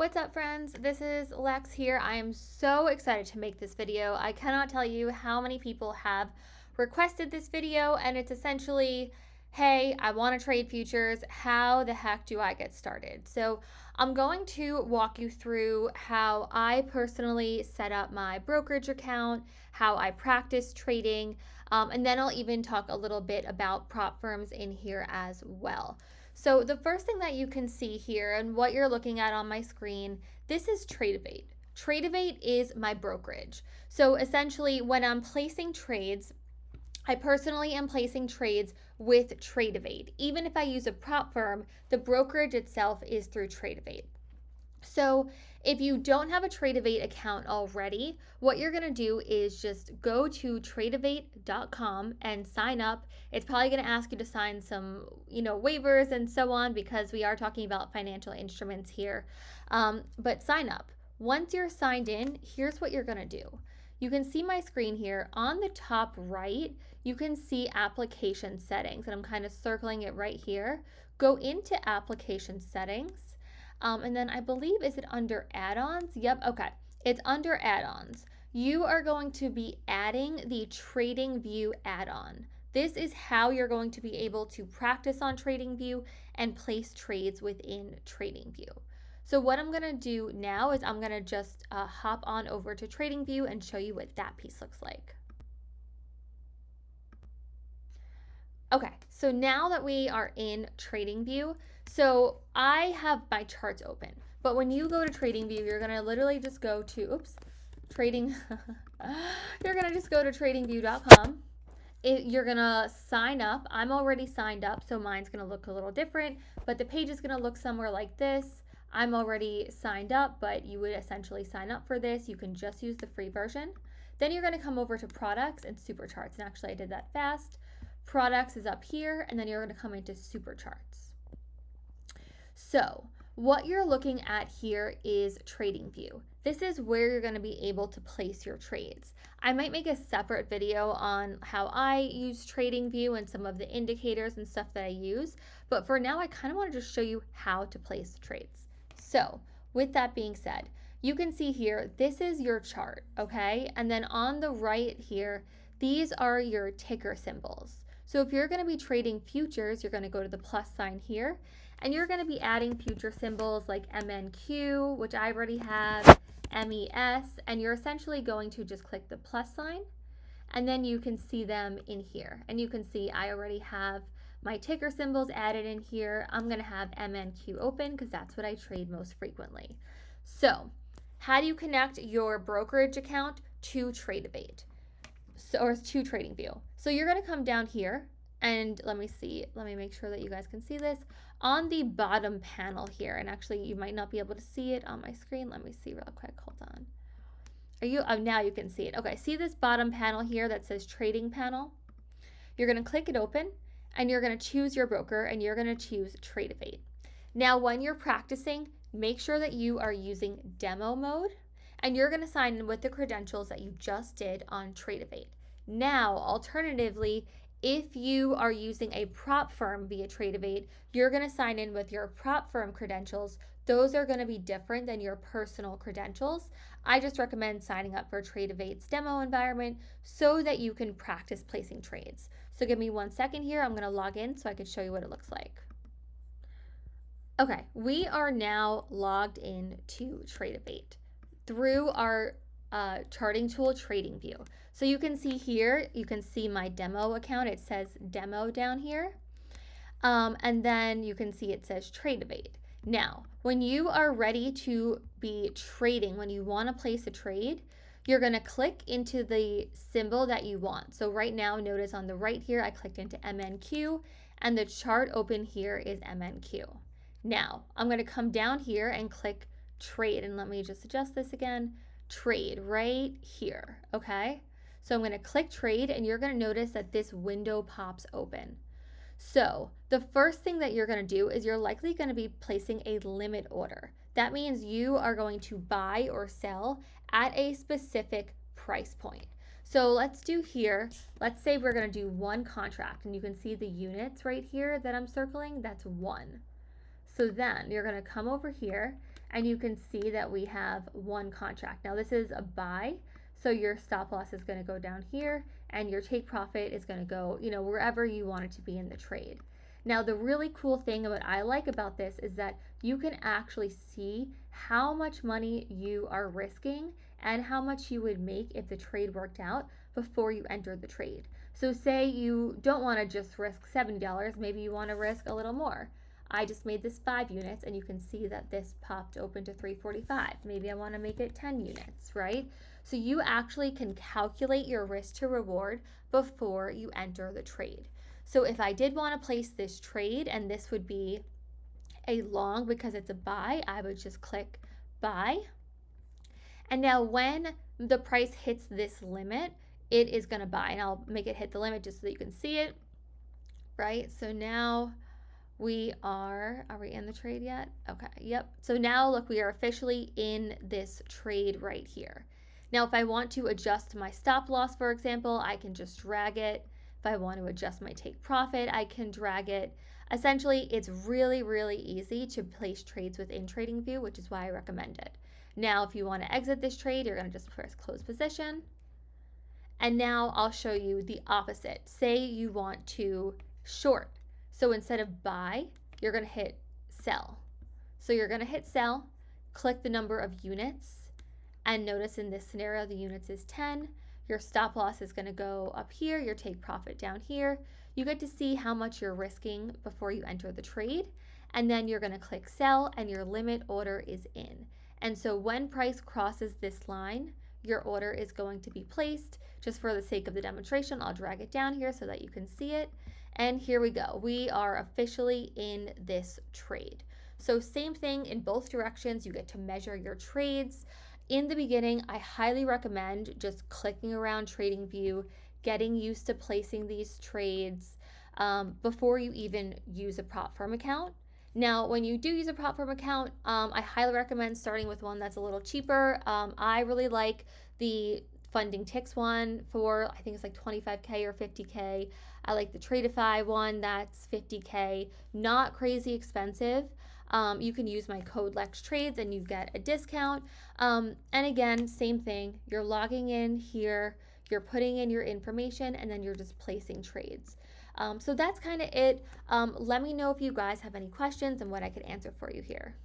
What's up, friends? This is Lex here. I am so excited to make this video. I cannot tell you how many people have requested this video, and it's essentially, hey, I want to trade futures. How the heck do I get started? So I'm going to walk you through how I personally set up my brokerage account, how I practice trading, and then I'll even talk a little bit about prop firms in here as well. So the first thing that you can see here and what you're looking at on my screen, this is Tradeovate. Tradeovate is my brokerage. So essentially when I'm placing trades, I personally am placing trades with Tradeovate. Even if I use a prop firm, the brokerage itself is through Tradeovate. So if you don't have a Tradeovate account already, what you're going to do is just go to tradeovate.com and sign up. It's probably going to ask you to sign some, waivers and so on because we are talking about financial instruments here. But sign up. Once you're signed in, here's what you're going to do. You can see my screen here. On the top right, you can see application settings, and I'm kind of circling it right here. Go into application settings. And then I believe, is it under add-ons? Yep, okay. It's under add-ons. You are going to be adding the TradingView add-on. This is how you're going to be able to practice on TradingView and place trades within TradingView. So what I'm going to do now is I'm going to just hop on over to TradingView and show you what that piece looks like. Okay, so now that we are in TradingView, so I have my charts open, but when you go to TradingView, you're gonna literally just go to, you're gonna just go to tradingview.com. You're gonna sign up. I'm already signed up, so mine's gonna look a little different, but the page is gonna look somewhere like this. I'm already signed up, but you would essentially sign up for this. You can just use the free version. Then you're gonna come over to products and super charts, and actually I did that fast. Products is up here, and then you're going to come into super charts. So what you're looking at here is TradingView. This is where you're going to be able to place your trades. I might make a separate video on how I use TradingView and some of the indicators and stuff that I use, but for now I kind of want to just show you how to place trades. So with that being said, you can see here, this is your chart, okay? And then on the right here, these are your ticker symbols. So if you're going to be trading futures, you're going to go to the plus sign here, and you're going to be adding future symbols like MNQ, which I already have, MES, and you're essentially going to just click the plus sign, and then you can see them in here. And you can see I already have my ticker symbols added in here. I'm going to have MNQ open because that's what I trade most frequently. So how do you connect your brokerage account to Tradeovate? Or to TradingView. So you're going to come down here and let me make sure that you guys can see this on the bottom panel here. And actually you might not be able to see it on my screen. Let me see real quick. Hold on. Oh, now you can see it. Okay, see this bottom panel here that says trading panel? You're going to click it open and you're going to choose your broker and you're going to choose Tradeovate. Now when you're practicing, make sure that you are using demo mode and you're going to sign in with the credentials that you just did on Tradeovate. Now, alternatively, if you are using a prop firm via Tradeovate, you're going to sign in with your prop firm credentials. Those are going to be different than your personal credentials. I just recommend signing up for Tradeovate's demo environment so that you can practice placing trades. So give me 1 second here. I'm going to log in so I can show you what it looks like. Okay, we are now logged in to Tradeovate through our charting tool TradingView. So you can see here, you can see my demo account. It says demo down here. And then you can see it says Tradeovate. Now, when you are ready to be trading, when you want to place a trade, you're going to click into the symbol that you want. So right now, notice on the right here, I clicked into MNQ and the chart open here is MNQ. Now, I'm going to come down here and click trade, and let me just adjust this again. Trade right here, okay? So I'm going to click trade and you're going to notice that this window pops open. So the first thing that you're going to do is you're likely going to be placing a limit order. That means you are going to buy or sell at a specific price point. So let's do here, let's say we're going to do one contract, and you can see the units right here that I'm circling, that's one. So then you're going to come over here and you can see that we have one contract. Now this is a buy, so your stop loss is going to go down here and your take profit is going to go, wherever you want it to be in the trade. Now the really cool thing what I like about this is that you can actually see how much money you are risking and how much you would make if the trade worked out before you enter the trade. So say you don't want to just risk $70, maybe you want to risk a little more. I just made this 5 units and you can see that this popped open to 345. Maybe I want to make it 10 units, right? So you actually can calculate your risk to reward before you enter the trade. So if I did want to place this trade, and this would be a long because it's a buy, I would just click buy. And now when the price hits this limit, it is going to buy, and I'll make it hit the limit just so that you can see it, right? So now are we in the trade yet? Okay, yep. So now look, we are officially in this trade right here. Now, if I want to adjust my stop loss, for example, I can just drag it. If I want to adjust my take profit, I can drag it. Essentially, it's really, really easy to place trades within TradingView, which is why I recommend it. Now, if you want to exit this trade, you're going to just press close position. And now I'll show you the opposite. Say you want to short. So instead of buy, you're going to hit sell. So you're going to hit sell, click the number of units, and notice in this scenario, the units is 10. Your stop loss is going to go up here, your take profit down here. You get to see how much you're risking before you enter the trade, and then you're going to click sell and your limit order is in. And so when price crosses this line, your order is going to be placed. Just for the sake of the demonstration, I'll drag it down here so that you can see it. And here we go. We are officially in this trade. So same thing in both directions. You get to measure your trades. In the beginning, I highly recommend just clicking around TradingView, getting used to placing these trades before you even use a prop firm account. Now, when you do use a prop firm account, I highly recommend starting with one that's a little cheaper. I really like the Funding Ticks one for, I think it's like 25K or 50K. I like the Tradeify one, that's 50K. Not crazy expensive. You can use my code LexTrades and you get a discount. And again, same thing. You're logging in here, you're putting in your information, and then you're just placing trades. So that's kind of it. Let me know if you guys have any questions and what I could answer for you here.